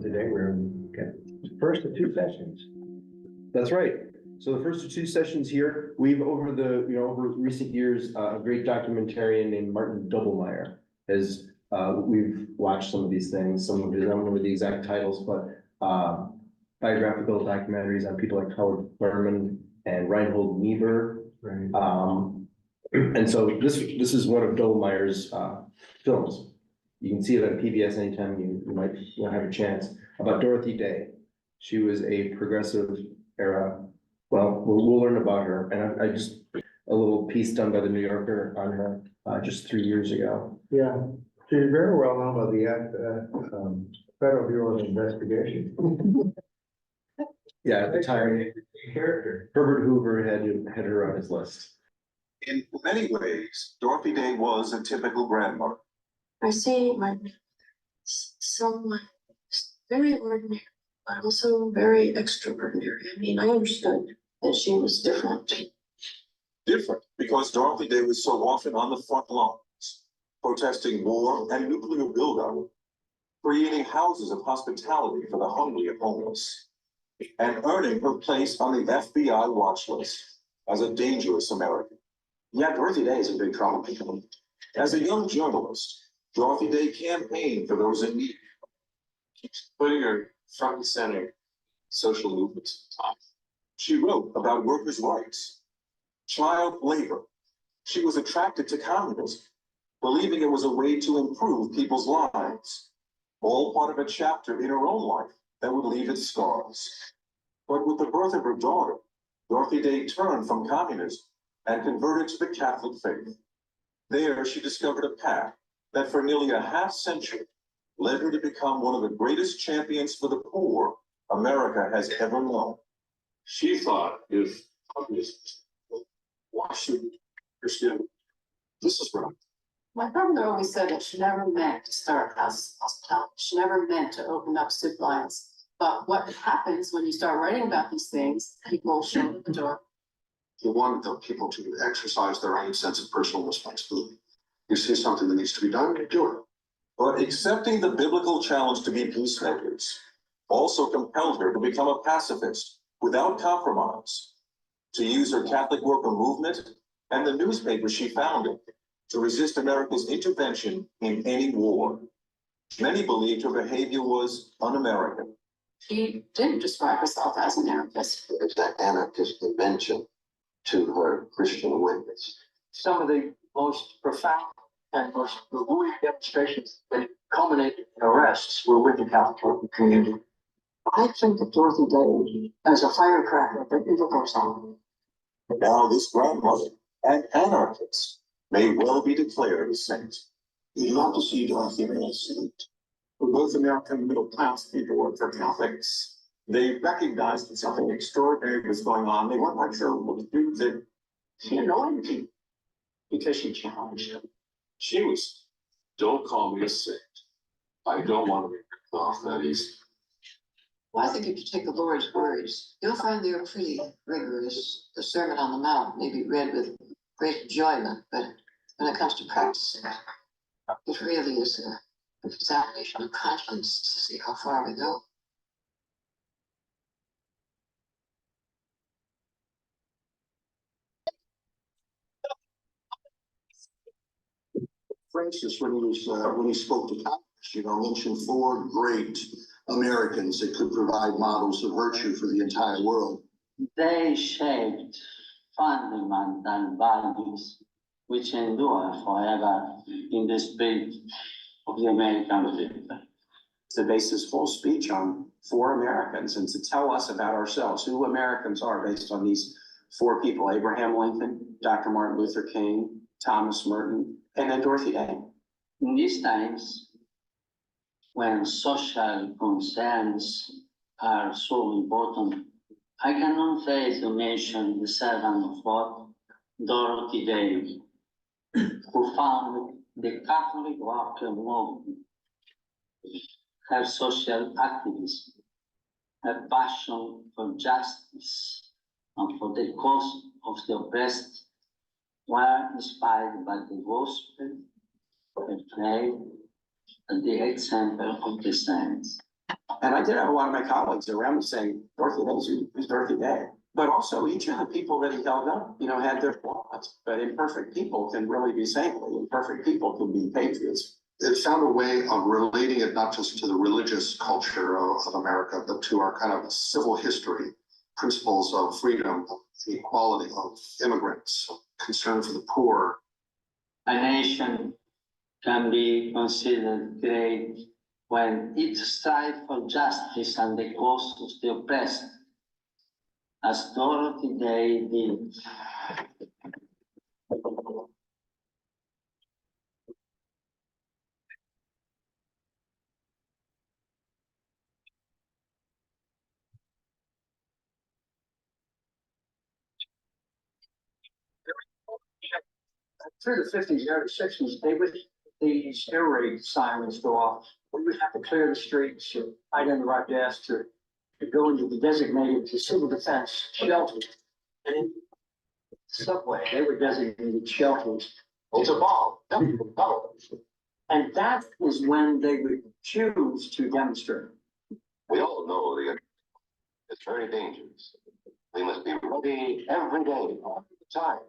today. We're first of two sessions. That's right. So the first two sessions here, we've over recent years, a great documentarian named Martin Doublemeyer has, we've watched some of these things, some of his, I don't remember the exact titles, but biographical documentaries on people like Howard Thurman and Reinhold Niebuhr. Right. And so this is one of Doublemeyer's films. You can see it on PBS anytime you might have a chance, about Dorothy Day. She was a progressive era. Well, we'll learn about her. And I just, a little piece done by the New Yorker on her just 3 years ago. Yeah, she's very well known by the Federal Bureau of Investigation. Yeah, at the time, Character. Herbert Hoover had her on his list. In many ways, Dorothy Day was a typical grandmother. I see someone very ordinary, but also very extraordinary. I mean, I understood that she was different. Different because Dorothy Day was so often on the front lines, protesting war and nuclear buildup, creating houses of hospitality for the hungry and homeless, and earning her place on the FBI watch list as a dangerous American. Yeah, Dorothy Day is in big trouble. As a young journalist, Dorothy Day campaigned for those in need, putting her front and center social movements at the time. She wrote about workers' rights, child labor. She was attracted to communism, believing it was a way to improve people's lives, all part of a chapter in her own life that would leave its scars. But with the birth of her daughter, Dorothy Day turned from communism and converted to the Catholic faith. There, she discovered a path that for nearly a half century led her to become one of the greatest champions for the poor America has ever known. She thought if communism, why should Christian? This is right. My grandmother always said that she never meant to start hospitality. She never meant to open up soup lines. But what happens when you start writing about these things, people show up the door. You want the people to exercise their own sense of personal responsibility. You see something that needs to be done, you do it. But accepting the biblical challenge to be peacemakers also compelled her to become a pacifist without compromise, to use her Catholic worker movement and the newspaper she founded to resist America's intervention in any war. Many believed her behavior was un-American. She didn't describe herself as an anarchist. It's that anarchist dimension to her Christian witness. Some of the most profound and most moving demonstrations that culminated in arrests were with the Catholic community. I think that Dorothy Day as a firecracker that never goes on. Now this grandmother and anarchist may well be declared a saint. You have to see Dorothy as a saint. For both American middle class people were Catholics. They recognized that something extraordinary was going on. They weren't quite sure what to do. That she annoyed people because she challenged them. She was, don't call me a saint. I don't want to be ripped off that easy. Well, I think if you take the Lord's words, you'll find they're pretty rigorous. The Sermon on the Mount may be read with great enjoyment, but when it comes to practicing, it really is an examination of conscience to see how far we go. Francis, when he spoke to Congress, mentioned 4 great Americans that could provide models of virtue for the entire world. They shaped fundamental values which endure forever in the spirit of the American people. To base his whole speech on 4 Americans and to tell us about ourselves, who Americans are based on these 4 people: Abraham Lincoln, Dr. Martin Luther King, Thomas Merton, and then Dorothy Day. In these times, when social concerns are so important, I cannot fail to mention the servant of God, Dorothy Day, who founded the Catholic worker movement. Her social activism, her passion for justice and for the cause of the oppressed were inspired by the gospel, her faith, and the example of the saints. And I did have a lot of my colleagues around me saying, Dorothy Day, who's Dorothy Day? But also each of the people that he held up, you know, had their flaws, but imperfect people can really be saintly. Imperfect people can be patriots. It found a way of relating it not just to the religious culture of America, but to our kind of civil history, principles of freedom, of equality, of immigrants, of concern for the poor. A nation can be considered great when it strives for justice and the cause of the oppressed, as Dorothy Day did. Through the fifties, early sixties, these air raid sirens go off. We would have to clear the streets, hide under our desks, to go into the designated civil defense shelters. And in the subway, they were designated shelters. It's a bomb. And that is when they would choose to demonstrate. We all know it's very dangerous. We must be ready every day, all the time,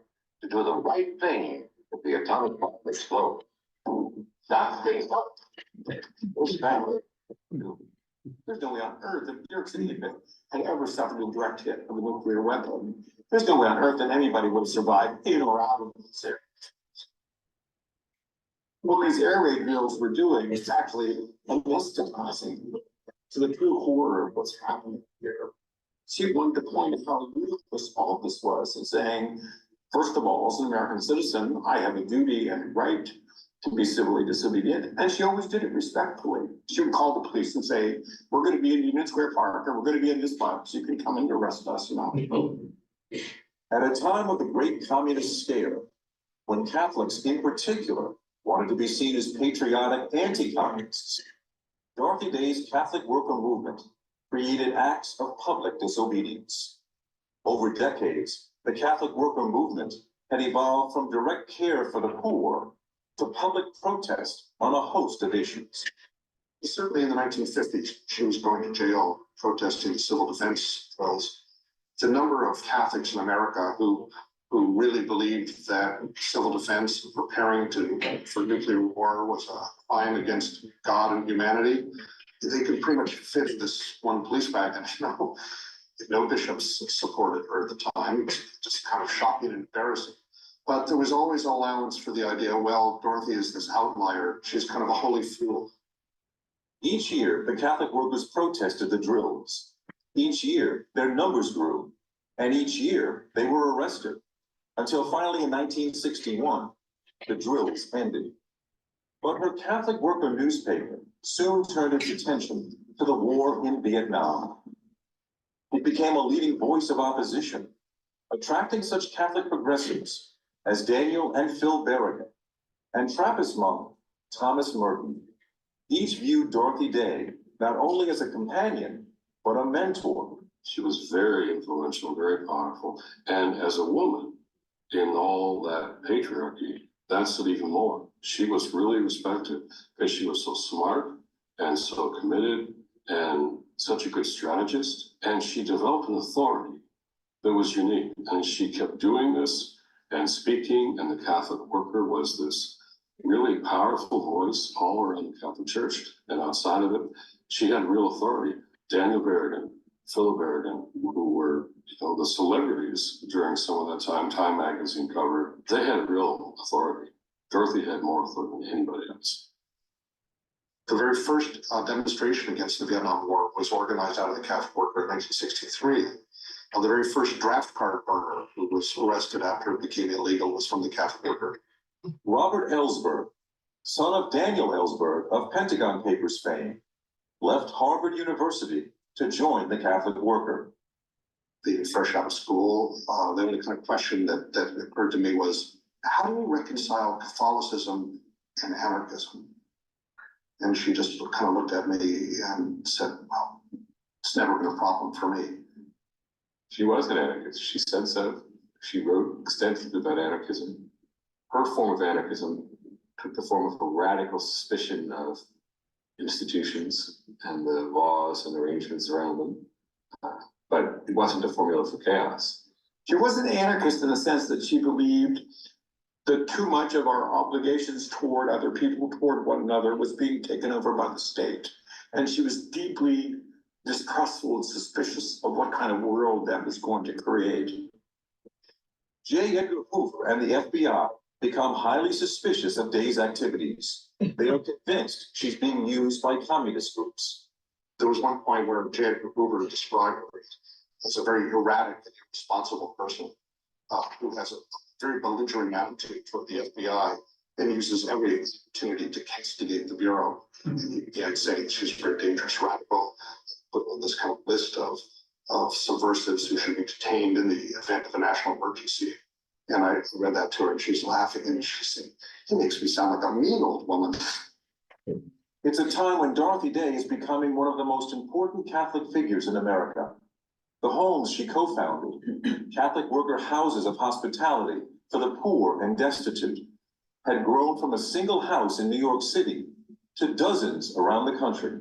to do the right thing if the atomic bomb explodes. Stop things up. This family. There's no way on earth that New York City had ever suffered a direct hit of a nuclear weapon. There's no way on earth that anybody would have survived in or out of this area. What these air raid drills were doing is actually anesthetizing to the true horror of what's happening here. She wanted to point out how ludicrous all this was and saying, first of all, as an American citizen, I have a duty and right to be civilly disobedient. And she always did it respectfully. She would call the police and say, we're going to be in Union Square Park, or we're going to be in this box. You can come and arrest us, you know. At a time of the great communist scare, when Catholics in particular wanted to be seen as patriotic anti-communists, Dorothy Day's Catholic worker movement created acts of public disobedience. Over decades, the Catholic worker movement had evolved from direct care for the poor to public protest on a host of issues. Certainly in the 1950s, she was going to jail protesting civil defense drills. The number of Catholics in America who really believed that civil defense, preparing for nuclear war, was a crime against God and humanity, they could pretty much fit in this one police wagon. You know, no bishops supported her at the time. It was just kind of shocking and embarrassing. But there was always an allowance for the idea, well, Dorothy is this outlier. She's kind of a holy fool. Each year, the Catholic workers protested the drills. Each year, their numbers grew, and each year they were arrested, until finally in 1961, the drills ended. But her Catholic worker newspaper soon turned its attention to the war in Vietnam. It became a leading voice of opposition, attracting such Catholic progressives as Daniel and Phil Berrigan, and Trappist monk Thomas Merton. Each viewed Dorothy Day not only as a companion, but a mentor. She was very influential, very powerful. And as a woman, in all that patriarchy, that's it even more. She was really respected because she was so smart and so committed and such a good strategist. And she developed an authority that was unique. And she kept doing this and speaking, and the Catholic worker was this really powerful voice all around the Catholic Church and outside of it. She had real authority. Daniel Berrigan, Philip Berrigan, who were the celebrities during some of that time, Time magazine cover, they had real authority. Dorothy had more authority than anybody else. The very first demonstration against the Vietnam War was organized out of the Catholic worker in 1963. The very first draft card burner who was arrested after it became illegal was from the Catholic worker. Robert Ellsberg, son of Daniel Ellsberg of Pentagon Papers fame, left Harvard University to join the Catholic worker. Being fresh out of school, the only kind of question that occurred to me was, how do we reconcile Catholicism and anarchism? And she just kind of looked at me and said, well, it's never been a problem for me. She was an anarchist. She said so. She wrote extensively about anarchism. Her form of anarchism took the form of a radical suspicion of institutions and the laws and arrangements around them. But it wasn't a formula for chaos. She wasn't an anarchist in the sense that she believed that too much of our obligations toward other people, toward one another, was being taken over by the state. And she was deeply distrustful and suspicious of what kind of world that was going to create. J. Edgar Hoover and the FBI become highly suspicious of Day's activities. They are convinced she's being used by communist groups. There was one point where J. Edgar Hoover described her as a very erratic and irresponsible person who has a very belligerent attitude toward the FBI and uses every opportunity to castigate the Bureau. And he began saying she's a very dangerous radical, put on this kind of list of subversives who should be detained in the event of a national emergency. And I read that to her and she's laughing and she's saying, he makes me sound like a mean old woman. It's a time when Dorothy Day is becoming one of the most important Catholic figures in America. The homes she co-founded, Catholic worker houses of hospitality for the poor and destitute, had grown from a single house in New York City to dozens around the country.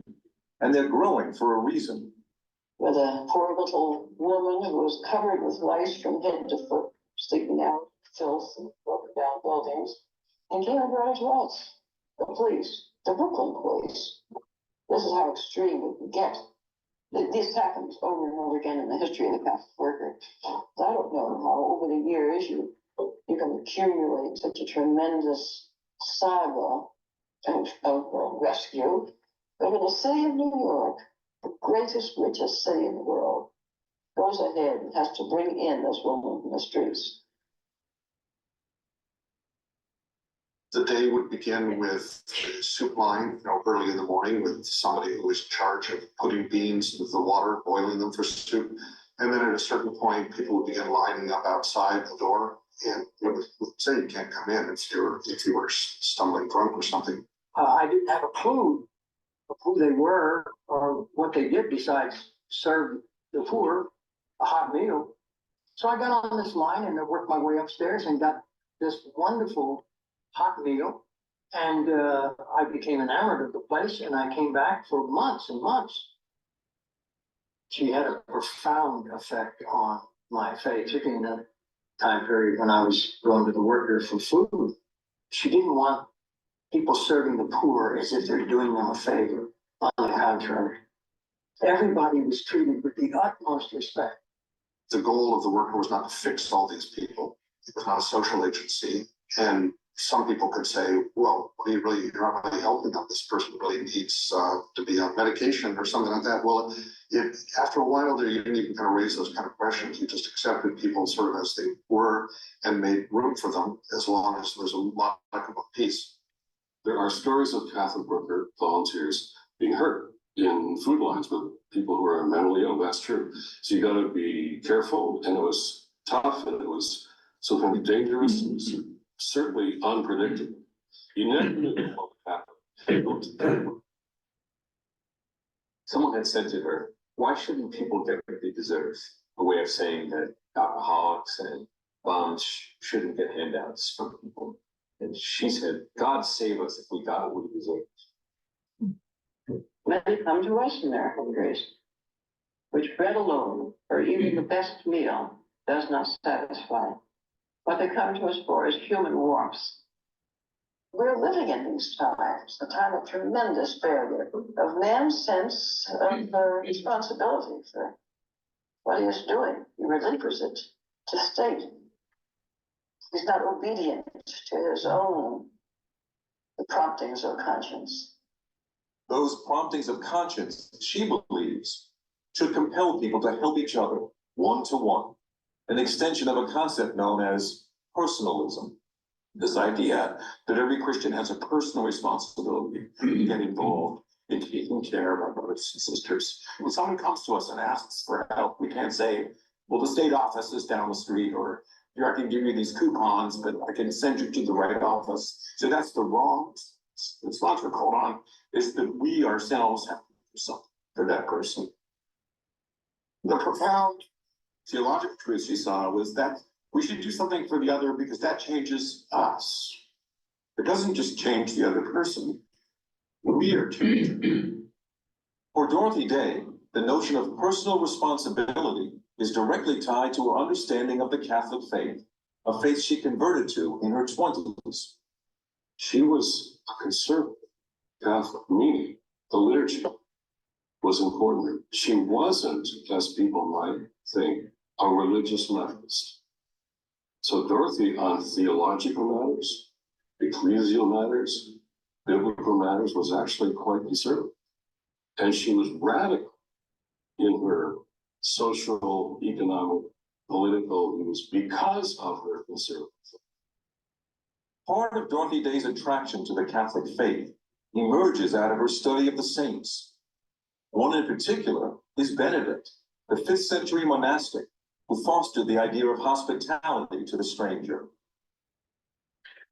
And they're growing for a reason. With a poor little woman who was covered with lice from head to foot, sleeping out, filth, and broken down buildings, and came and brought her to us, the police, the Brooklyn police. This is how extreme we can get. This happens over and over again in the history of the Catholic worker. I don't know how over the years you can accumulate such a tremendous saga of rescue. But in the city of New York, the greatest, richest city in the world, goes ahead and has to bring in this woman from the streets. The day would begin with a soup line, early in the morning with somebody who was in charge of putting beans into the water, boiling them for soup. And then at a certain point, people would begin lining up outside the door and would say you can't come in if you were stumbling drunk or something. I didn't have a clue of who they were or what they did besides serve the poor a hot meal. So I got on this line and I worked my way upstairs and got this wonderful hot meal. And I became enamored of the place and I came back for months and months. She had a profound effect on my faith, particularly in the time period when I was going to the worker for food. She didn't want people serving the poor as if they're doing them a favor. On the contrary, everybody was treated with the utmost respect. The goal of the worker was not to fix all these people. It was not a social agency. And some people could say, well, you're not really helping them. This person really needs to be on medication or something like that. Well, after a while there, you didn't even kind of raise those kind of questions. You just accepted people sort of as they were and made room for them as long as there's a modicum of peace. There are stories of Catholic worker volunteers being hurt in food lines with people who are mentally ill. That's true. So you got to be careful, and it was tough, and it was something dangerous, and certainly unpredictable. You never knew what would happen. Someone had said to her, why shouldn't people get what they deserve? A way of saying that alcoholics and bums shouldn't get handouts from people. And she said, God save us if we got what we deserve. Many come to us in their hungries, which bread alone, or even the best meal, does not satisfy. What they come to us for is human warmth. We're living in these times, a time of tremendous failure of man's sense of responsibility for what he is doing. He relinquishes it to state. He's not obedient to his own the promptings of conscience. Those promptings of conscience, she believes, should compel people to help each other one-to-one, an extension of a concept known as personalism. This idea that every Christian has a personal responsibility to get involved in taking care of our brothers and sisters. When someone comes to us and asks for help, we can't say, well, the state office is down the street, or I can give you these coupons, but I can send you to the right office. So that's the wrong response we're called on, is that we ourselves have to do something for that person. The profound theological truth she saw was that we should do something for the other because that changes us. It doesn't just change the other person. weird. For Dorothy Day, the notion of personal responsibility is directly tied to her understanding of the Catholic faith, a faith she converted to in her 20s. She was a conservative Catholic, meaning the liturgy was important. She wasn't, as people might think, a religious Methodist. So Dorothy, on theological matters, ecclesial matters, biblical matters, was actually quite conservative. And she was radical in her social, economic, political views because of her conservatism. Part of Dorothy Day's attraction to the Catholic faith emerges out of her study of the saints. One in particular is Benedict, the 5th century monastic who fostered the idea of hospitality to the stranger.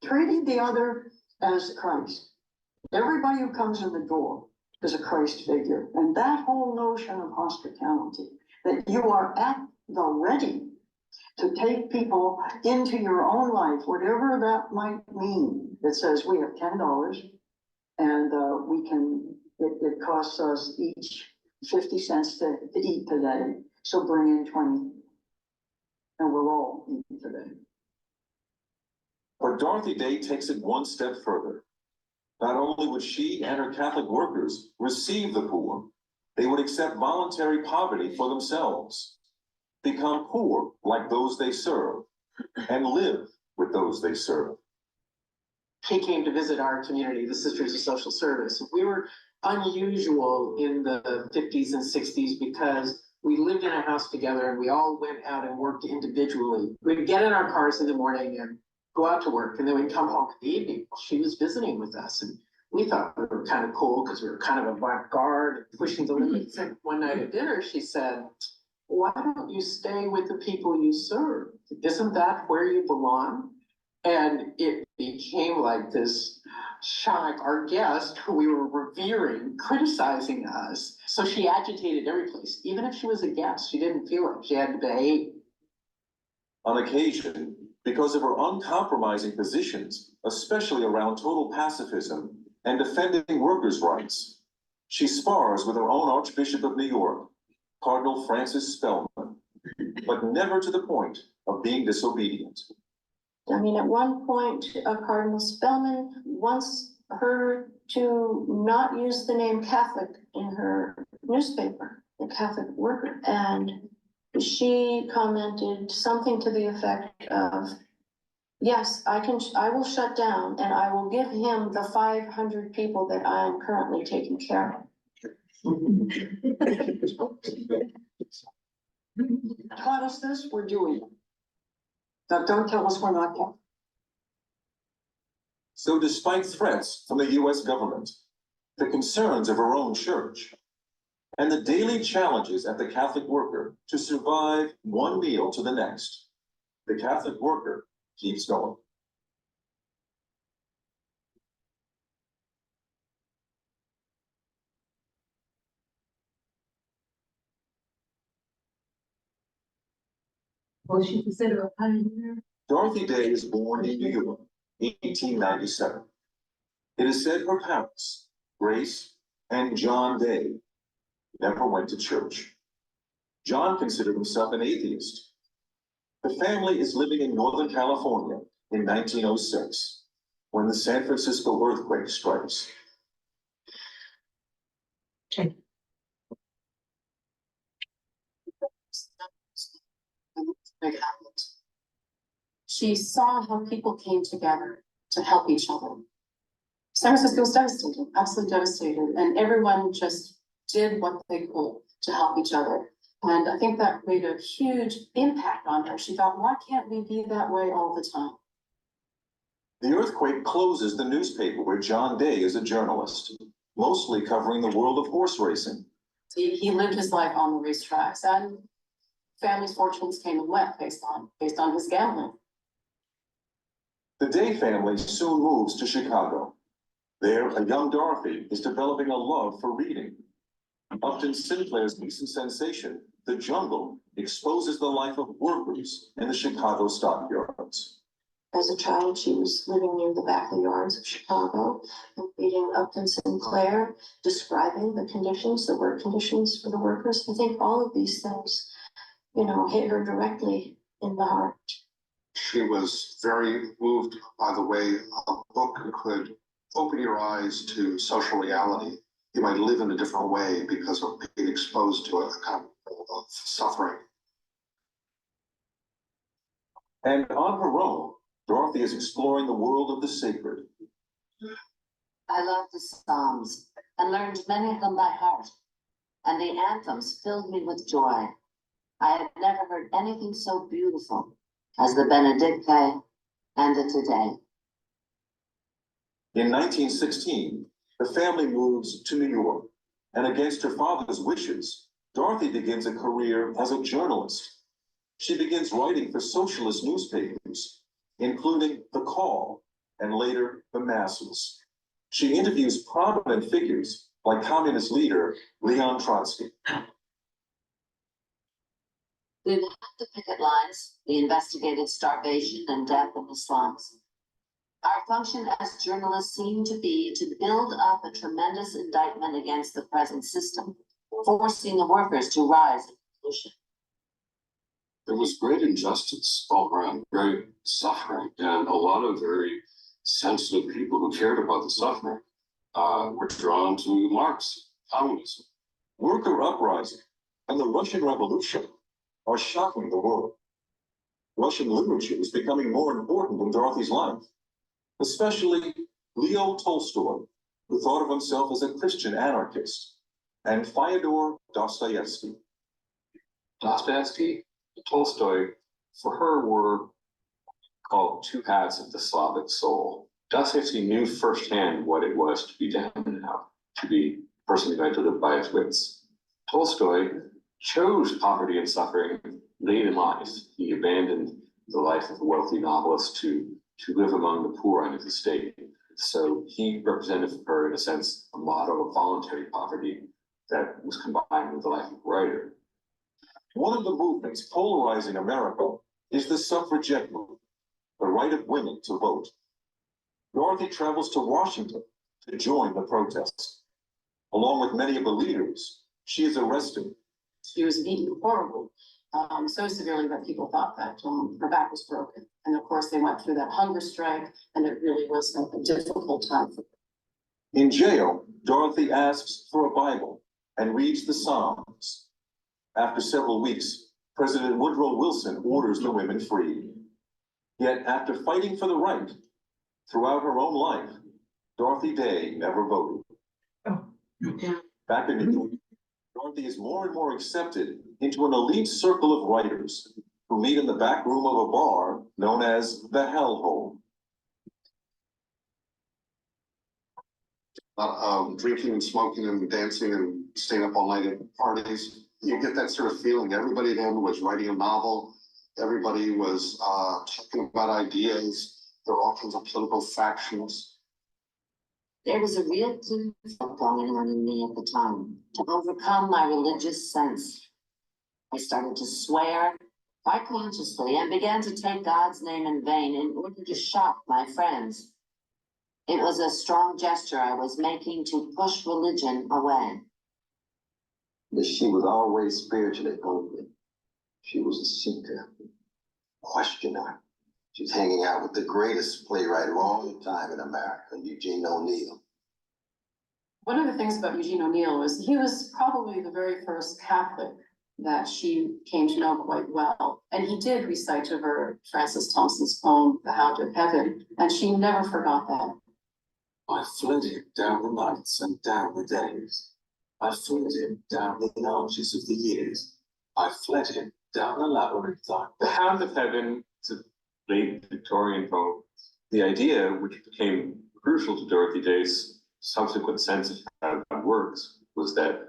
Treating the other as Christ. Everybody who comes in the door is a Christ figure. And that whole notion of hospitality, that you are at the ready to take people into your own life, whatever that might mean. It says we have $10 and we can, it costs us each 50 cents to eat today. So bring in 20 and we'll all eat today. But Dorothy Day takes it one step further. Not only would she and her Catholic workers receive the poor, they would accept voluntary poverty for themselves, become poor like those they serve, and live with those they serve. He came to visit our community, the Sisters of Social Service. We were unusual in the 50s and 60s because we lived in a house together and we all went out and worked individually. We'd get in our cars in the morning and go out to work, and then we'd come home in the evening. She was visiting with us, and we thought we were kind of cool because we were kind of avant-garde and pushing the limits. And one night at dinner, she said, "Why don't you stay with the people you serve? Isn't that where you belong?" And it became like this shock. Our guest, who we were revering, criticizing us. So she agitated every place. Even if she was a guest, she didn't feel it. She had to behave. On occasion, because of her uncompromising positions, especially around total pacifism and defending workers' rights, she spars with her own Archbishop of New York, Cardinal Francis Spellman, but never to the point of being disobedient. I mean, at one point, Cardinal Spellman wants her to not use the name Catholic in her newspaper, the Catholic Worker, and she commented something to the effect of, "Yes, I will shut down and I will give him the 500 people that I am currently taking care of." Taught us this, we're doing it. Now, don't tell us we're not Catholic. So despite threats from the US government, the concerns of her own church, and the daily challenges at the Catholic Worker to survive one meal to the next, the Catholic Worker keeps going. Was she considered a pioneer? Dorothy Day is born in New York, 1897. It is said her parents, Grace and John Day, never went to church. John considered himself an atheist. The family is living in Northern California in 1906, when the San Francisco earthquake strikes. She saw how people came together to help each other. San Francisco was devastated, absolutely devastated, and everyone just did what they could to help each other. And I think that made a huge impact on her. She thought, why can't we be that way all the time? The earthquake closes the newspaper where John Day is a journalist, mostly covering the world of horse racing. He lived his life on the racetracks, and family's fortunes came and went based on his gambling. The Day family soon moves to Chicago. There, a young Dorothy is developing a love for reading. Upton Sinclair's recent sensation, The Jungle, exposes the life of workers in the Chicago stockyards. As a child, she was living near the backyards of Chicago and reading Upton Sinclair, describing the conditions, the work conditions for the workers. I think all of these things, hit her directly in the heart. She was very moved by the way a book could open your eyes to social reality. You might live in a different way because of being exposed to a kind of suffering. And on her own, Dorothy is exploring the world of the sacred. I love the Psalms and learned many of them by heart, and the anthems filled me with joy. I had never heard anything so beautiful as the Benedicite and the Today. In 1916, the family moves to New York, and against her father's wishes, Dorothy begins a career as a journalist. She begins writing for socialist newspapers, including The Call and later The Masses. She interviews prominent figures like communist leader Leon Trotsky. We mapped the picket lines, we investigated starvation and death in the slums. Our function as journalists seemed to be to build up a tremendous indictment against the present system, forcing the workers to rise in revolution. There was great injustice all around, great suffering, and a lot of very sensitive people who cared about the suffering were drawn to Marx, communism. Worker uprising and the Russian Revolution are shocking the world. Russian literature is becoming more important in Dorothy's life, especially Leo Tolstoy, who thought of himself as a Christian anarchist, and Fyodor Dostoevsky. Dostoevsky, Tolstoy, for her were called two halves of the Slavic soul. Dostoevsky knew firsthand what it was to be down and out, to be a person who had to live by his wits. Tolstoy chose poverty and suffering late in life. He abandoned the life of a wealthy novelist to live among the poor under the state. So he represented for her, in a sense, a model of voluntary poverty that was combined with the life of a writer. One of the movements polarizing America is the suffragette movement, the right of women to vote. Dorothy travels to Washington to join the protest. Along with many of the leaders, she is arrested. She was beaten horrible, so severely that people thought that her back was broken. And of course, they went through that hunger strike, and it really was a difficult time for her. In jail, Dorothy asks for a Bible and reads the Psalms. After several weeks, President Woodrow Wilson orders the women freed. Yet after fighting for the right throughout her own life, Dorothy Day never voted. Back in New York, Dorothy is more and more accepted into an elite circle of writers who meet in the back room of a bar known as the Hellhole. Drinking and smoking and dancing and staying up all night at parties. You get that sort of feeling. Everybody then was writing a novel. Everybody was talking about ideas. There were all kinds of political factions. There was a real conflict going on in me at the time to overcome my religious sense. I started to swear quite consciously and began to take God's name in vain in order to shock my friends. It was a strong gesture I was making to push religion away. But she was always spiritually hungry. She was a seeker, questioner. She's hanging out with the greatest playwright of all time in America, Eugene O'Neill. One of the things about Eugene O'Neill was he was probably the very first Catholic that she came to know quite well. And he did recite to her Francis Thompson's poem, The Hound of Heaven, and she never forgot that. I fled him down the nights and down the days. I fled him down the arches of the years. I fled him down the labyrinth. The Hound of Heaven, it's a late Victorian poem. The idea, which became crucial to Dorothy Day's subsequent sense of how God works, was that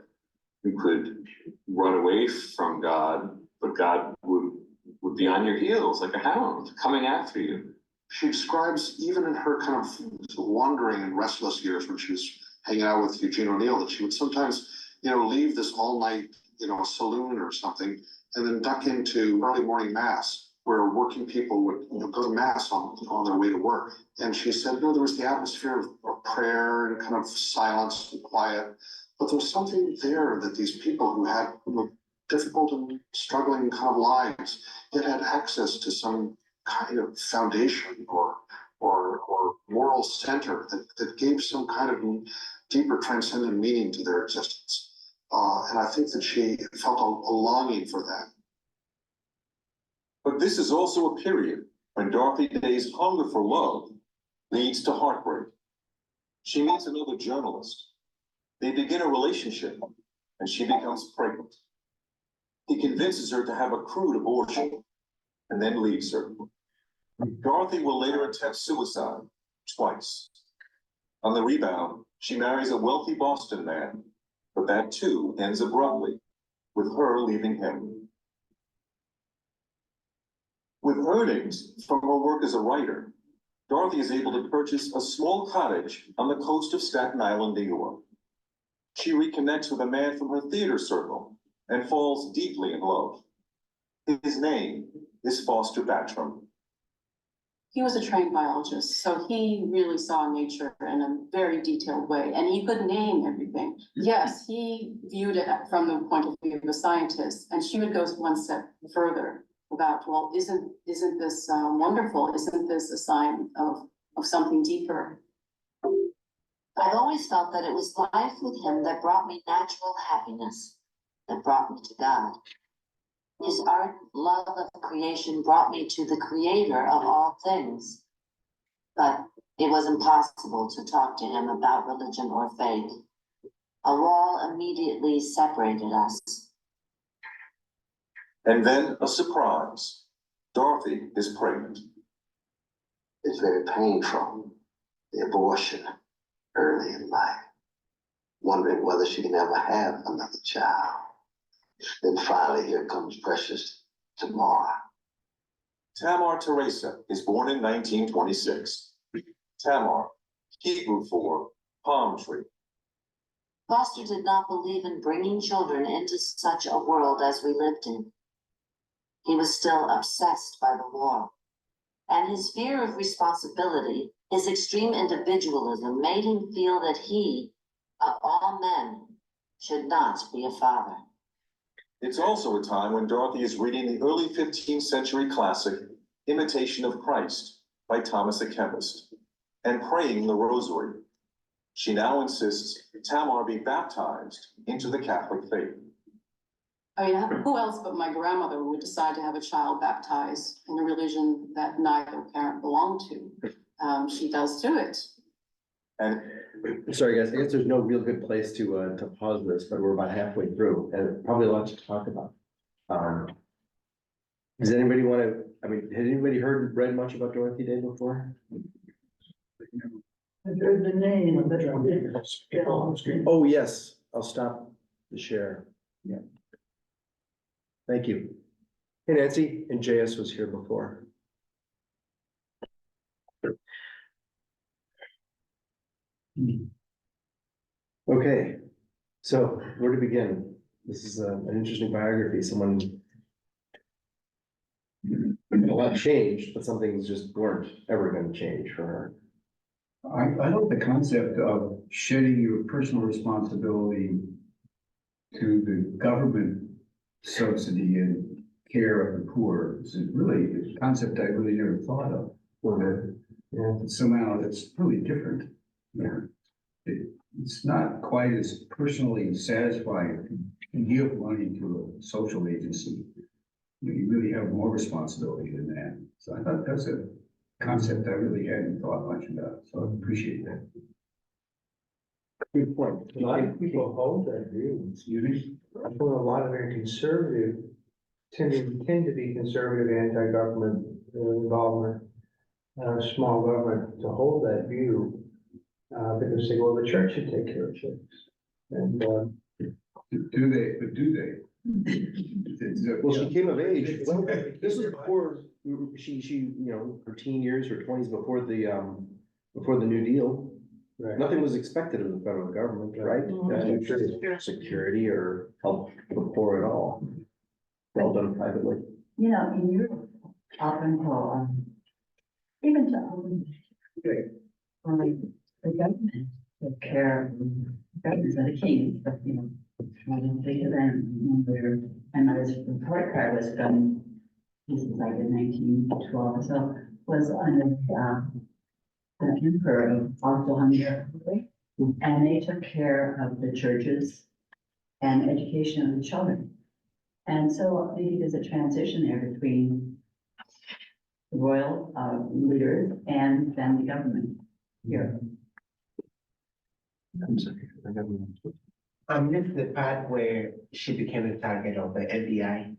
you could run away from God, but God would be on your heels like a hound coming after you. She describes, even in her kind of wandering and restless years when she was hanging out with Eugene O'Neill, that she would sometimes, leave this all-night, saloon or something, and then duck into early morning mass where working people would, go to mass on their way to work. And she said, there was the atmosphere of prayer and kind of silence and quiet, but there was something there that these people who had difficult and struggling kind of lives, yet had access to some kind of foundation or moral center that gave some kind of deeper transcendent meaning to their existence. And I think that she felt a longing for that. But this is also a period when Dorothy Day's hunger for love leads to heartbreak. She meets another journalist. They begin a relationship, and she becomes pregnant. He convinces her to have a crude abortion, and then leaves her. Dorothy will later attempt suicide twice. On the rebound, she marries a wealthy Boston man, but that too ends abruptly, with her leaving him. With earnings from her work as a writer, Dorothy is able to purchase a small cottage on the coast of Staten Island, New York. She reconnects with a man from her theater circle and falls deeply in love. His name is Foster Batram. He was a trained biologist, so he really saw nature in a very detailed way, and he could name everything. Yes, he viewed it from the point of view of a scientist, and she would go one step further about, well, isn't this wonderful? Isn't this a sign of something deeper? I've always felt that it was life with him that brought me natural happiness, that brought me to God. His ardent love of creation brought me to the creator of all things. But it was impossible to talk to him about religion or faith. A wall immediately separated us. And then a surprise. Dorothy is pregnant. It's very painful, the abortion early in life, wondering whether she can ever have another child. Then finally, here comes precious Tamar. Tamar Teresa is born in 1926. Tamar, Hebrew for palm tree. Foster did not believe in bringing children into such a world as we lived in. He was still obsessed by the war. And his fear of responsibility, his extreme individualism, made him feel that he, of all men, should not be a father. It's also a time when Dorothy is reading the early 15th century classic, Imitation of Christ, by Thomas a Chemist, and praying the Rosary. She now insists Tamar be baptized into the Catholic faith. I mean, who else but my grandmother would decide to have a child baptized in a religion that neither parent belonged to? She does do it. And sorry, guys, I guess there's no real good place to pause this, but we're about halfway through and probably a lot to talk about. Does anybody want to, I mean, has anybody read much about Dorothy Day before? I've heard the name of it. Oh, yes, I'll stop the share. Yeah. Thank you. Hey, Nancy, and JS was here before. Okay, so where to begin? This is an interesting biography. Someone, a lot changed, but some things just weren't ever going to change for her. I love the concept of shedding your personal responsibility to the government subsidy and care of the poor. It's really a concept I really never thought of. Somehow that's really different. It's not quite as personally satisfying to give money to a social agency. You really have more responsibility than that. So I thought that's a concept I really hadn't thought much about. So I appreciate that. Good point. A lot of people hold that view. I feel a lot of very conservative tend to be conservative, anti-government involvement, small government to hold that view. Because they say, well, the church should take care of things. And do they? But do they? Well, she came of age. Well, this was before she her teen years, her 20s before the New Deal. Right. Nothing was expected of the federal government, right? Security or help for the poor at all. All done privately. In Europe, up until, even to, the government took care of, governments are the kings, but, you know, I don't think of them when we're, and I was, the report card was done, this is like in 1912, so, was under, the emperor of Austro-Hungary, and they took care of the churches and education of the children. And so maybe there's a transition there between the royal leaders and then the government here. I'm sorry, I got one. This is the part where she became a target of the FBI.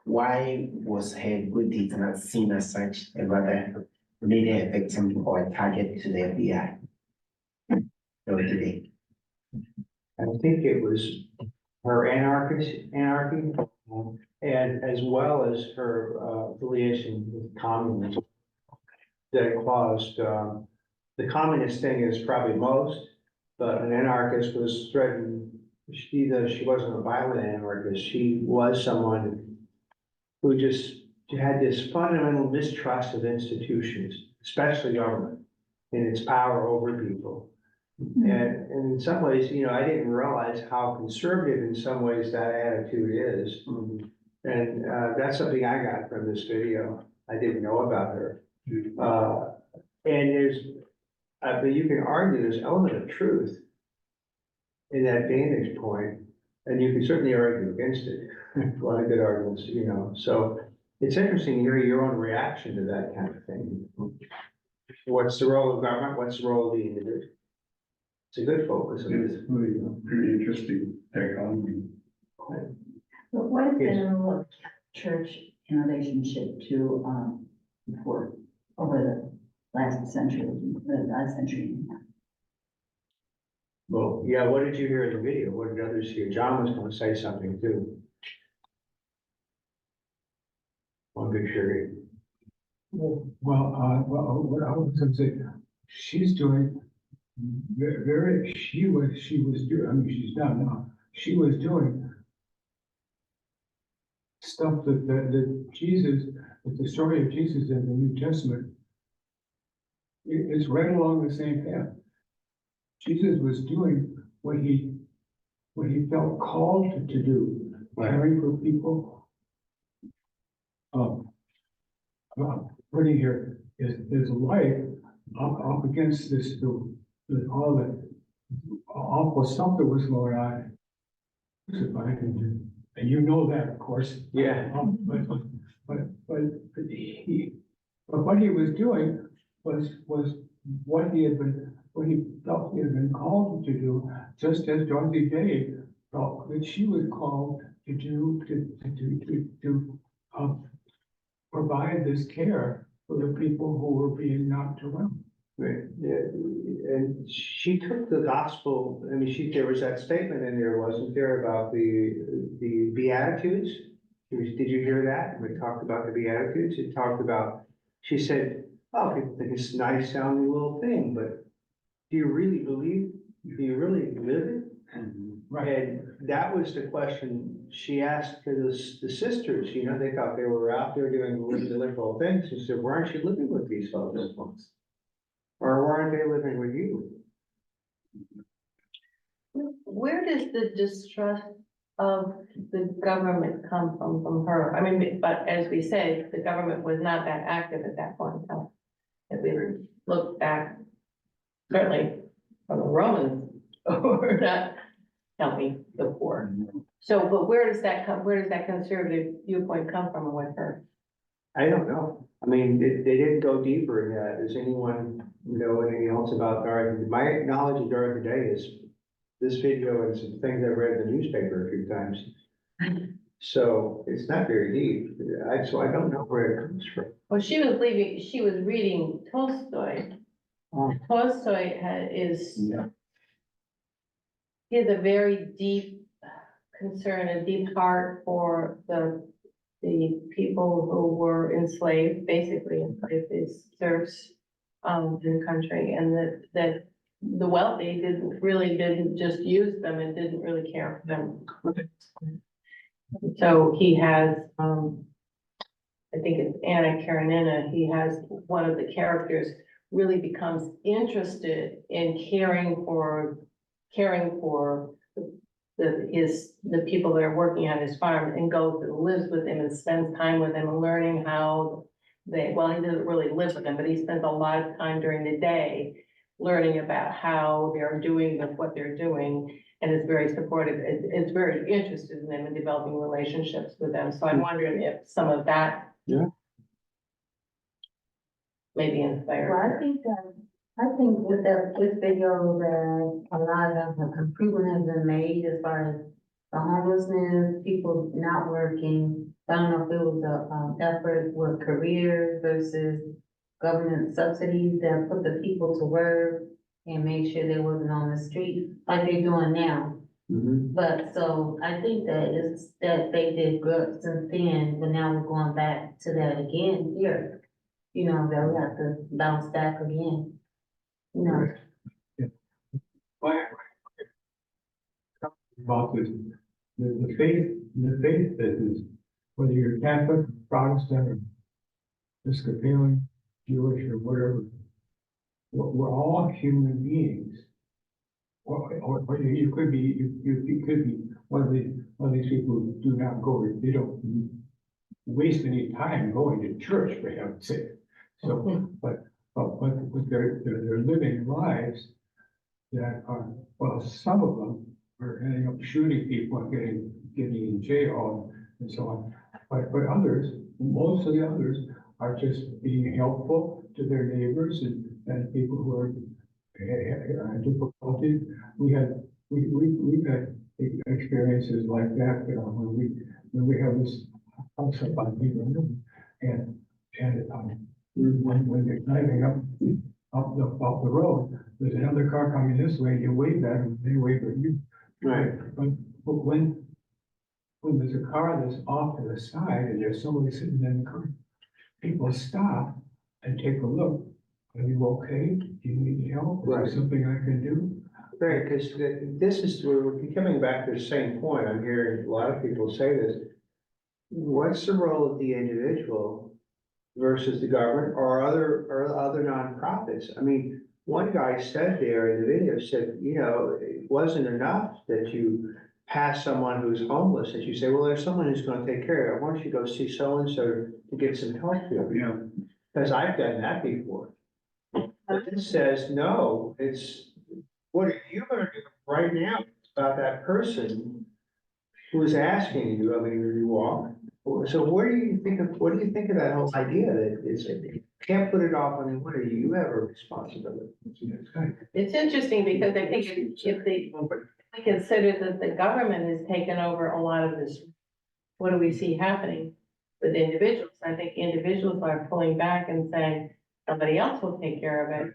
Why was her good deeds not seen as such, and rather made her a victim or a target to the FBI? No, today. I think it was her anarchy, and as well as her affiliation with communism that caused, the communist thing is probably most, but an anarchist was threatened. She wasn't a violent anarchist, she was someone who just had this fundamental mistrust of institutions, especially government, and its power over people. And in some ways, you know, I didn't realize how conservative in some ways that attitude is. And that's something I got from this video. I didn't know about her. And but you can argue there's an element of truth in that vantage point, and you can certainly argue against it. A lot of good arguments, you know. So it's interesting to hear your own reaction to that kind of thing. What's the role of government? What's the role of the individual? It's a good focus. It's really pretty interesting technology. But what has been the role of church in relationship to, for, over the last century, the last century and a half? Well, yeah, what did you hear in the video? What did others hear? John was gonna say something too. One big sugar. Well, what I was gonna say, she's doing she was doing, I mean, she's done now, she was doing stuff that Jesus, that the story of Jesus in the New Testament, it's right along the same path. Jesus was doing what he felt called to do, caring for people. Putting his life up against this, all the awful stuff that was going on. And you know that, of course. Yeah. But what he was doing was what he felt he had been called to do, just as Dorothy Day felt that she was called to do, to provide this care for the people who were being knocked around. Right, yeah, and she took the gospel, I mean, there was that statement in there, wasn't there, about the Beatitudes? Did you hear that? We talked about the Beatitudes, it talked about, she said, oh, people think it's a nice sounding little thing, but do you really believe, do you really live it? Right. And that was the question she asked to the sisters, you know, they thought they were out there doing the liberal things, she said, why aren't you living with these folks? Or why aren't they living with you? Where does the distrust of the government come from her? I mean, but as we say, the government was not that active at that point in time. If we look back, certainly from the Romans, or not helping the poor. So, but where does that conservative viewpoint come from with her? I don't know. I mean, they didn't go deeper in that. Does anyone know anything else about Dorothy? My knowledge of Dorothy Day is this video and some things I've read in the newspaper a few times. So it's not very deep. So I don't know where it comes from. Well, she was reading Tolstoy. Tolstoy he has a very deep concern, a deep heart for the people who were enslaved, basically enslaved as serfs in the country, and that the wealthy didn't just use them and didn't really care for them. So he has I think it's Anna Karenina, he has, one of the characters really becomes interested in caring for the people that are working on his farm, and goes and lives with them and spends time with them and learning how well, he doesn't really live with them, but he spends a lot of time during the day learning about how they're doing what they're doing, and is very supportive, is very interested in them and developing relationships with them. So I'm wondering if some of that. Yeah. Maybe inspired. Well, I think with this video that a lot of improvement has been made as far as the homelessness, people not working. I don't know if it was a effort with careers versus government subsidies that put the people to work and make sure they wasn't on the street like they're doing now. But so I think that they did good since then, but now we're going back to that again here. You know, that we have to bounce back again. You know. About this, the faith business, whether you're Catholic, Protestant, or Episcopalian, Jewish, or whatever, we're all human beings. Or you could be, you could be one of these people who do not go, they don't waste any time going to church, for heaven's sake. So, but they're living lives that are, well, some of them are ending up shooting people and getting in jail and so on. But others, most of the others are just being helpful to their neighbors and people who are in difficulty. We've had experiences like that when we have this house up on Beaver River and when they're driving up the road, there's another car coming this way, you wave at them, they wave at you. Right. But when there's a car that's off to the side and there's somebody sitting in the car, people stop and take a look. Are you okay? Do you need help? Is there something I can do? Right, because this is, we're coming back to the same point. I'm hearing a lot of people say this. What's the role of the individual versus the government or other nonprofits? I mean, one guy said there in the video, said, you know, it wasn't enough that you pass someone who's homeless, that you say, well, there's someone who's gonna take care of it. Why don't you go see so-and-so to get some help here? Yeah. Because I've done that before. But it says, no, it's, what are you gonna do right now about that person who's asking you, I mean, you walk? So what do you think of that whole idea that you can't put it off on anyone, you have a responsibility? It's interesting because I think if we consider that the government has taken over a lot of this, what do we see happening with individuals? I think individuals are pulling back and saying, somebody else will take care of it.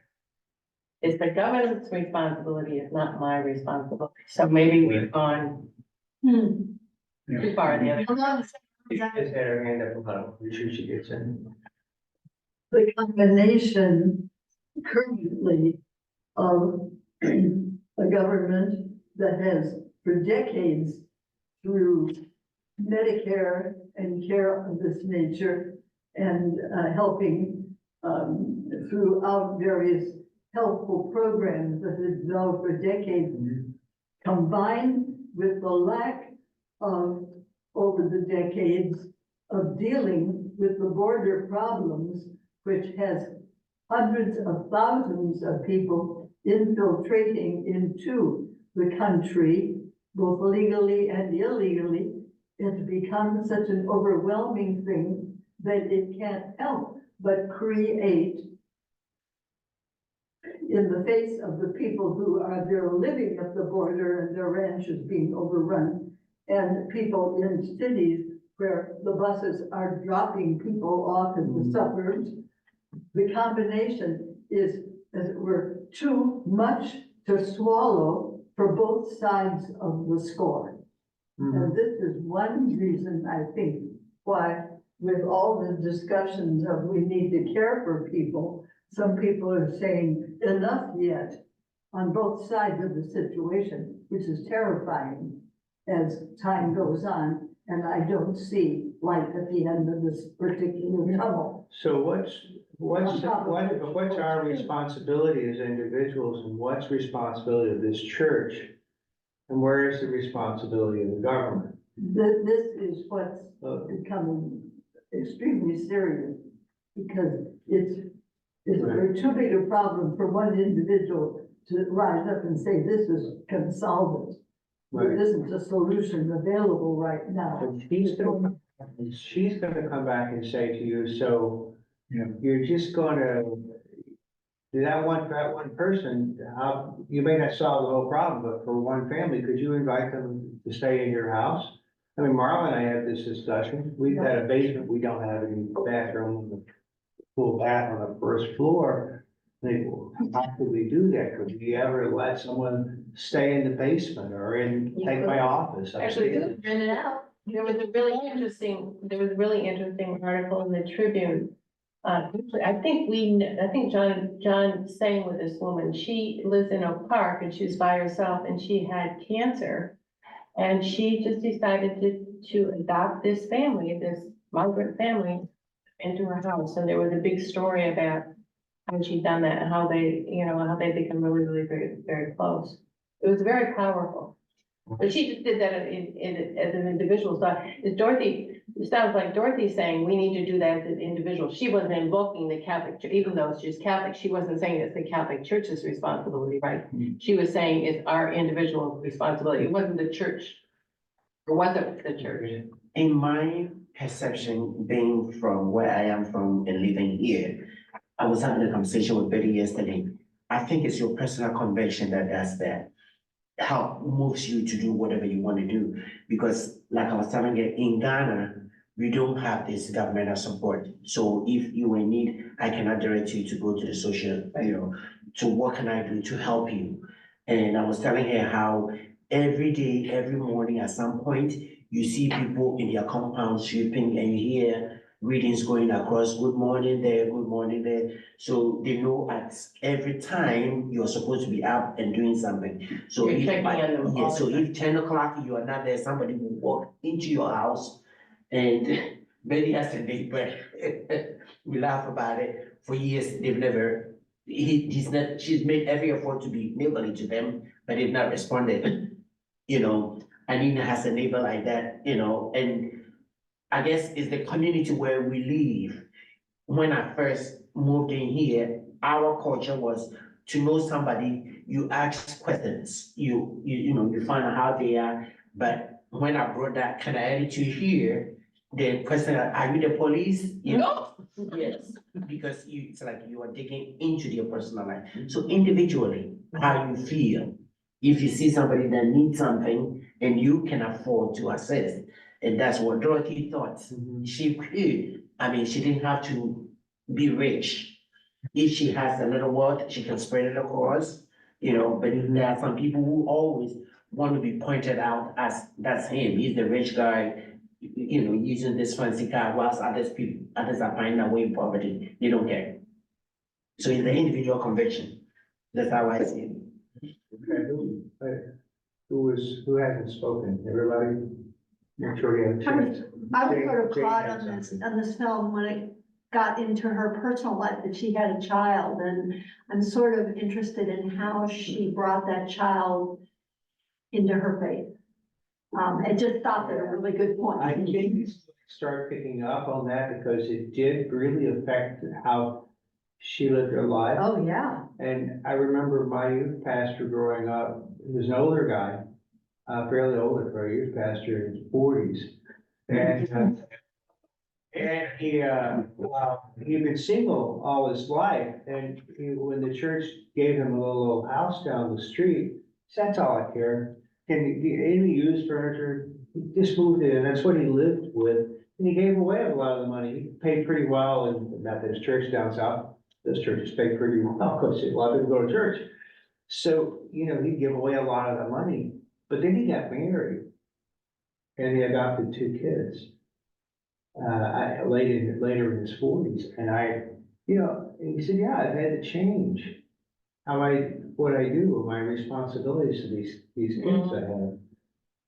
It's the government's responsibility, it's not my responsibility. So maybe we've gone too far in the other. She just had her hand up above, I'm sure she gets in. The combination currently of a government that has for decades through Medicare and care of this nature and helping throughout various helpful programs that have developed for decades, combined with the lack of, over the decades, of dealing with the border problems, which has hundreds of thousands of people infiltrating into the country, both legally and illegally. It's become such an overwhelming thing that it can't help but create, in the face of the people who are there living at the border and their ranches being overrun, and people in cities where the buses are dropping people off in the suburbs, the combination is, as it were, too much to swallow for both sides of the score. And this is one reason, I think, why with all the discussions of we need to care for people, some people are saying enough yet on both sides of the situation, which is terrifying as time goes on. and I don't see light at the end of this particular tunnel. So what's our responsibility as individuals and what's responsibility of this church? And where is the responsibility of the government? This is what's becoming extremely serious, because it's too big a problem for one individual to rise up and say, can solve it. There isn't a solution available right now. And she's gonna come back and say to you, so you're just gonna, that one person, you may not solve the whole problem, but for one family, could you invite them to stay in your house? I mean, Marla and I had this discussion. We've had a basement, we don't have any bathroom, the full bath on the first floor. How could we do that? Could we ever let someone stay in the basement or take my office? Actually, do rent it out. There was a really interesting article in the Tribune. I think John sang with this woman. She lives in Oak Park and she was by herself and she had cancer. And she just decided to adopt this family, this migrant family, into her house. And there was a big story about how she'd done that and how they become really, really very, very close. It was very powerful. But she just did that as an individual. So it sounds like Dorothy's saying we need to do that as an individual. She wasn't invoking the Catholic Church, even though she's Catholic, she wasn't saying it's the Catholic Church's responsibility, right? She was saying it's our individual responsibility. It wasn't the church, or was it the church? In my perception, being from where I am from and living here, I was having a conversation with Betty yesterday. I think it's your personal conviction that does that. How moves you to do whatever you want to do. Because like I was telling you, in Ghana, we don't have this governmental support. So if you in need, I cannot direct you to go to the social, to what can I do to help you? And I was telling her how every day, every morning at some point, you see people in their compound sweeping and you hear readings going across, good morning there, good morning there. So they know at every time you're supposed to be up and doing something. So You're checking on them all so the time. if 10 o'clock you are not there, somebody will walk into your house and Betty has a neighbor. We laugh about it. For years, they've never, she's made every effort to be neighborly to them, but they've not responded. Anina has a neighbor like that, and I guess it's the community where we live. When I first moved in here, our culture was to know somebody, you ask questions, you find out how they are. But when I brought that kind of attitude here, the question, are you the police? No. Yes, because it's like you are digging into their personal life. So individually, how you feel, if you see somebody that needs something and you can afford to assist. And that's what Dorothy thought. She could, she didn't have to be rich. If she has a little wealth, she can spread it across, but there are some people who always want to be pointed out as, that's him, he's the rich guy, using this fancy car, whilst others are finding their way in poverty, they don't care. So it's the individual conviction. That's how I see it. Okay, who hasn't spoken? Everybody? Make sure you have a chance. I was Jane- sort of Jane caught had on this film when it got into her personal life that she had a child, and I'm sort of interested in how she brought that child into her faith. I just thought that a really good point. I think you start picking up on that because it did really affect how she lived her life. Oh, yeah. And I remember my youth pastor growing up, he was an older guy, fairly older for a youth pastor in his 40s. And he'd been single all his life. And when the church gave him a little old house down the street, he said, that's all I care. Can you use furniture? He just moved in. That's what he lived with. And he gave away a lot of the money. He paid pretty well in Methodist church down south. Those churches paid pretty well because a lot of people go to church. So, he'd give away a lot of the money. But then he got married and he adopted 2 kids. Later in his 40s. And and he said, yeah, I've had to change what I do, my responsibilities to these kids I have.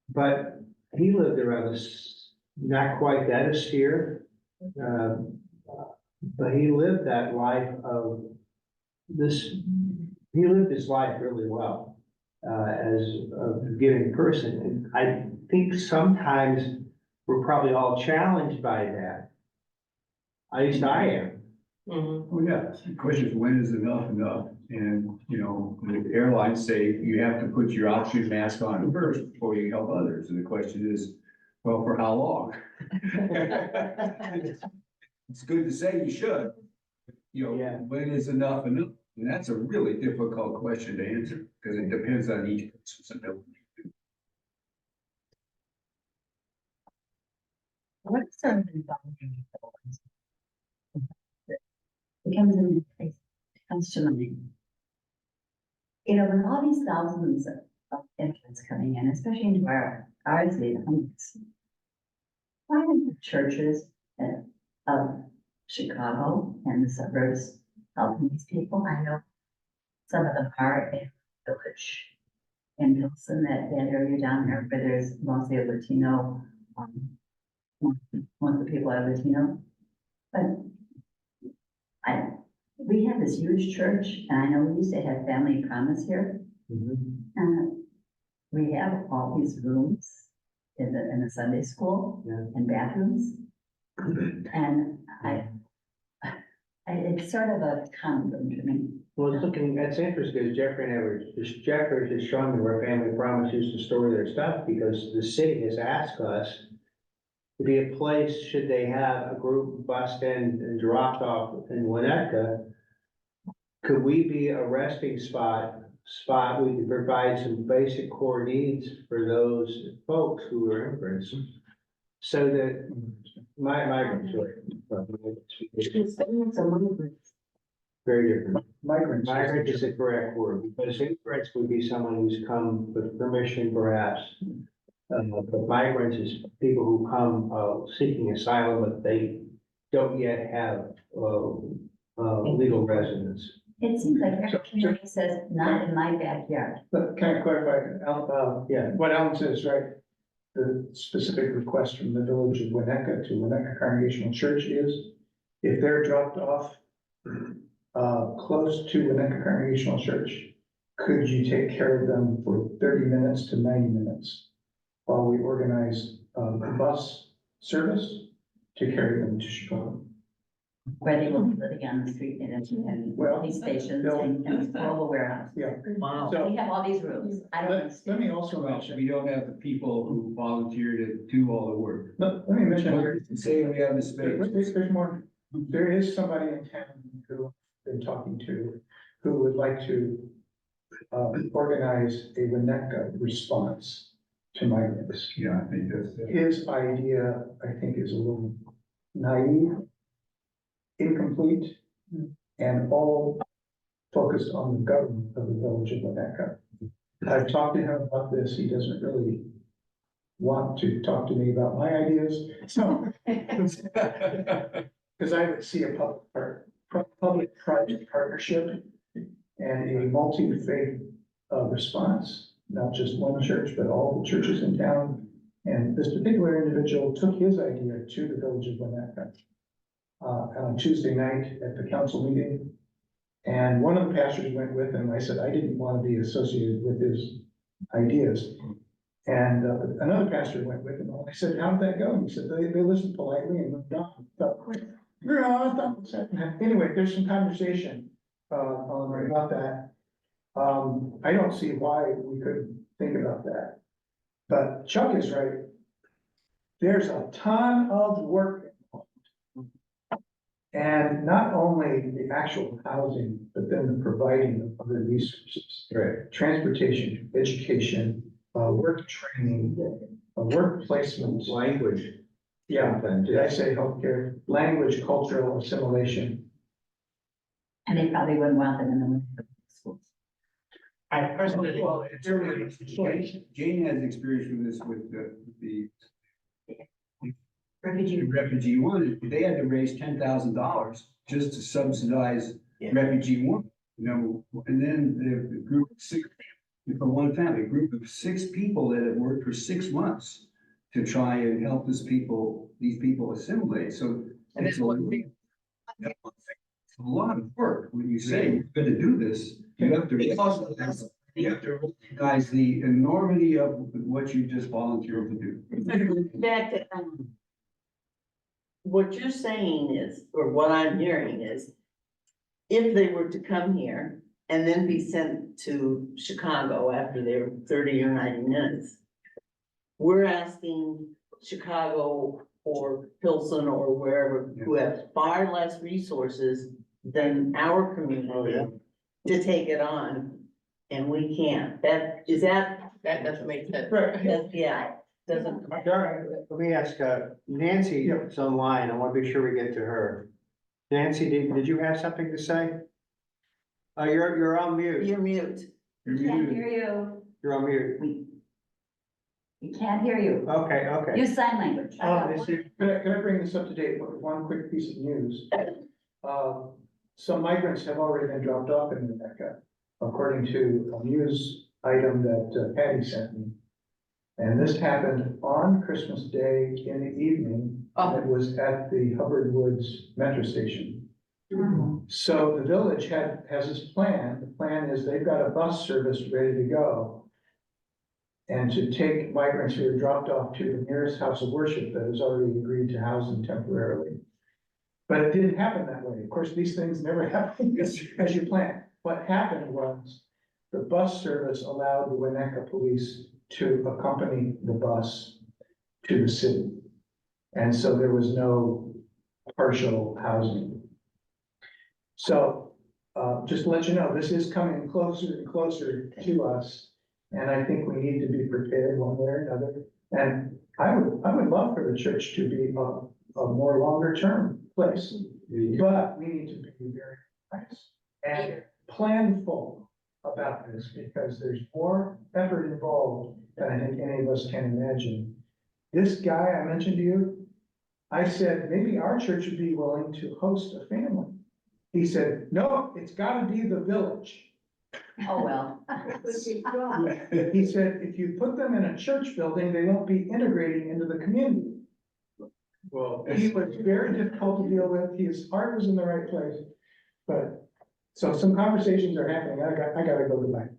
But he lived a rather not quite that austere. But he lived that life of this, he lived his life really well, as a giving person. And I think sometimes we're probably all challenged by that. At least I am. Oh, yeah, the question is, when is enough enough? And, you know, the airlines say you have to put your oxygen mask on first before you help others. And the question is, well, for how long? It's good to say you should. You know, when is enough enough? And that's a really difficult question to answer because it depends on each person's ability. What's sort of involving becomes in place, comes to mind. You know, with all these thousands of infants coming in, especially into ours, the homes, why don't the churches of Chicago and the suburbs helping these people? I know some of them are in the village in Pilsen, that area down there, where there's mostly a Latino, most of the people are Latino. But we have this huge church, and I know we used to have Family Promise here. And we have all these rooms in the Sunday school and bathrooms. And it's sort of a conundrum to me. Well, it's looking, that's interesting, because Jeffrey has shown me where Family Promise used to store their stuff, because the city has asked us to be a place, should they have a group bust in and dropped off in Winnetka, could we be a resting spot, we could provide some basic core needs for those folks who are immigrants. So that migrants, very different. Migrant is the correct word, because immigrants would be someone who's come with permission perhaps. But migrants is people who come seeking asylum, but they don't yet have legal residence. It seems like every community says, not in my backyard. But can I clarify, Yeah. what Alan says, right? The specific request from the village of Winnetka to Winnetka Congregational Church is, if they're dropped off close to Winnetka Congregational Church, could you take care of them for 30 minutes to 90 minutes while we organize a bus service to carry them to Chicago? Where they will be living on the street and these stations and all the warehouse. Yeah. Wow. So we have all these rooms. I don't understand. Let me also mention. We don't have the people who volunteer to do all the work. Let me mention. Say we have the space. There's more. There is somebody in town who I've been talking to, who would like to organize a Winnetka response to migrants. Yeah, I think that's. His idea, I think, is a little naive, incomplete, and all focused on the government of the village of Winnetka. I've talked to him about this. He doesn't really want to talk to me about my ideas. So, because I would see a public-private partnership and a multi-faith response, not just one church, but all the churches in town. And this particular individual took his idea to the village of Winnetka on Tuesday night at the council meeting. And one of the pastors went with him. I said, I didn't want to be associated with his ideas. And another pastor went with him. I said, how did that go? And he said, they listened politely and moved on. Anyway, there's some conversation about that. I don't see why we couldn't think about that. But Chuck is right. There's a ton of work involved. And not only the actual housing, but then the providing of other resources. Right. Transportation, education, work training, work placement. Language. Yeah, did I say healthcare? Language, cultural assimilation. And they probably wouldn't want them in the schools. I personally. Well, Jane has experience with this with the refugee one. They had to raise $10,000 just to subsidize refugee one. You know, and then the group of 6 for one family, a group of 6 people that had worked for 6 months to try and help these people assimilate, so. It's a lot of work. When you say you're gonna do this, you have to recognize the enormity of what you just volunteered to do. Back to, what you're saying is, or what I'm hearing is, if they were to come here and then be sent to Chicago after their 30 or 90 minutes, we're asking Chicago or Pilsen or wherever, who have far less resources than our community to take it on, and we can't. That doesn't make sense. Yeah, doesn't. Let me ask, Nancy is online. I want to be sure we get to her. Nancy, did you have something to say? You're on mute. You're mute. We can't hear you. You're on mute. We can't hear you. Okay. Use sign language. Can I bring this up to date with one quick piece of news? Some migrants have already been dropped off in Mecca, according to a news item that Patty sent me. And this happened on Christmas Day in the evening, and it was at the Hubbard Woods metro station. So the village has this plan. The plan is they've got a bus service ready to go, and to take migrants who are dropped off to the nearest house of worship that has already agreed to house them temporarily. But it didn't happen that way. Of course, these things never happen as you plan. What happened was the bus service allowed the Winnetka police to accompany the bus to the city. And so there was no partial housing. So just to let you know, this is coming closer and closer to us. And I think we need to be prepared one way or another. And I would love for the church to be a more longer term place, but we need to be very nice and planful about this, because there's more effort involved than I think any of us can imagine. This guy I mentioned to you, I said, maybe our church would be willing to host a family. He said, no, it's gotta be the village. Oh, well. He said, if you put them in a church building, they won't be integrating into the community. Well, he was very difficult to deal with. His heart was in the right place. But, so some conversations are happening. I gotta go tonight.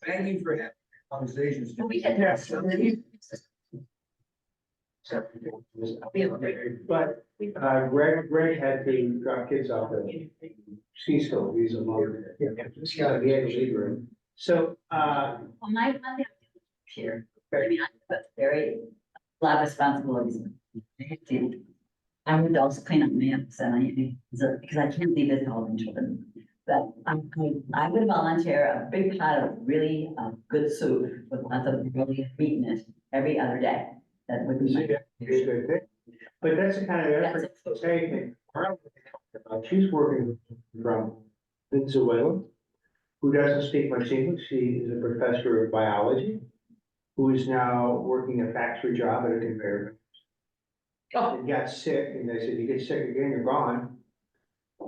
Thank you for having conversations. Yes. But, Greg had to drop kids off at ski school. He's a mother. He's gotta be able to leave room. So, Well, my one thing here, I mean, I have a lot of responsibilities. I would also clean up mess and because I can't leave this all in children. But I would volunteer a big pot of really good soup with lots of really meat in it every other day. That would be my. But that's the kind of effort to take. She's working from Venezuela, who doesn't speak much English. She is a professor of biology, who is now working a factory job at a conveyor belt. And got sick, and they said, you get sick again, you're gone.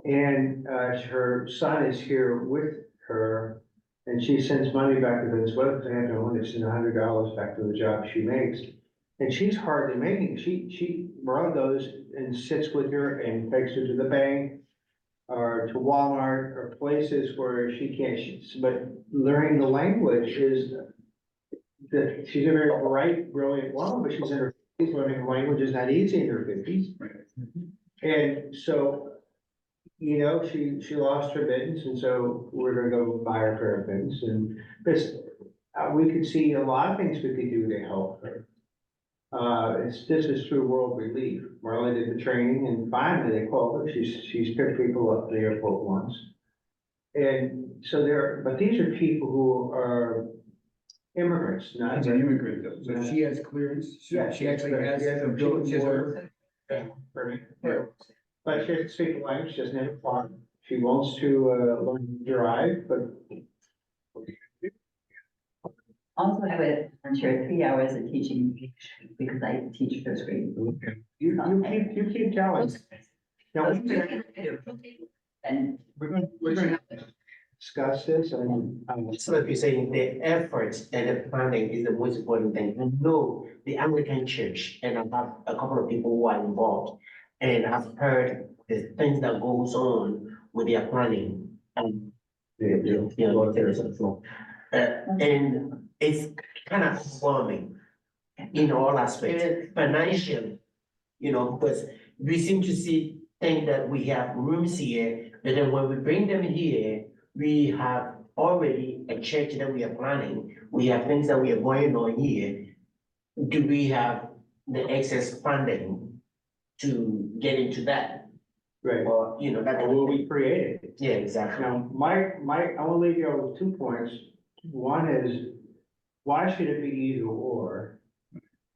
And her son is here with her, and she sends money back to Venezuela because they have no money. She sends $100 back to the job she makes. And she's hardly making it. Marla goes and sits with her and takes her to the bank or to Walmart or places where she can't, but learning the language is that she's a very bright, brilliant woman, but she's in her 50s. Learning the language is not easy in her 50s. And so, you know, she lost her mittens, and so we're gonna go buy her a pair of mittens. And this, we could see a lot of things we could do to help her. This is through World Relief. Marla did the training, and finally they called her. She's picked people up at the airport once. And so but these are people who are immigrants, not. She's an immigrant, though, so she has clearance. Yeah, She actually has a village. But she doesn't speak the language, she doesn't have a car. She wants to learn to drive, but. Also, I would volunteer 3 hours of teaching English because I teach first grade. Okay. You keep telling. Now, And we're gonna discuss this and. So if you're saying the efforts and the planning is the most important thing, I know the Anglican Church, and I have a couple of people who are involved. And I've heard the things that goes on with their planning and there is a flow. And it's kind of overwhelming in all aspects, financially, because we seem to see think that we have rooms here, but then when we bring them here, we have already a church that we are planning. We have things that we are going on here. Do we have the excess funding to get into that? Right. Or, that will we create it? Yeah, exactly. Now, Mike, I will leave you with 2 points. One is, why should it be either or?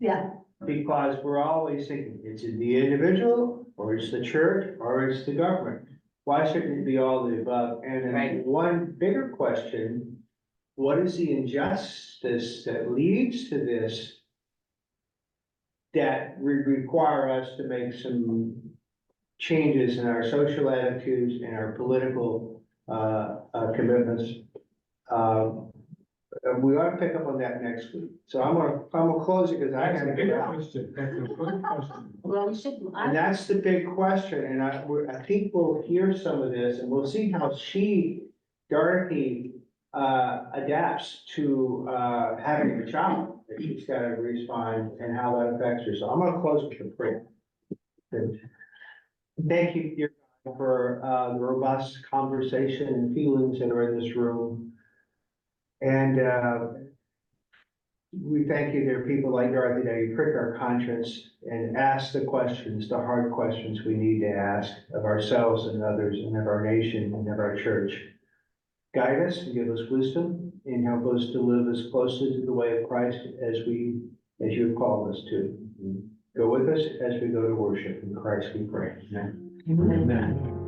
Yeah. Because we're always thinking, it's the individual, or it's the church, or it's the government. Why shouldn't it be all the above? And then one bigger question, what is the injustice that leads to this that require us to make some changes in our social attitudes and our political commitments? We ought to pick up on that next week. So I'm gonna close it because I That's gotta a get good out. question. That's a good question. Well, we should, And that's the big question, and I think we'll hear some of this, and we'll see how Dorothy, adapts to, having a child that she's gotta respond and how that affects her. So I'm gonna close with the prayer. Thank you for, the robust conversation and feelings that are in this room. And, we thank you, there are people like Dorothy that you prick our conscience and ask the questions, the hard questions we need to ask of ourselves and others and of our nation and of our church. Guide us and give us wisdom and help us to live as closely to the way of Christ as you have called us to. Go with us as we go to worship. In Christ we pray. Amen. Amen.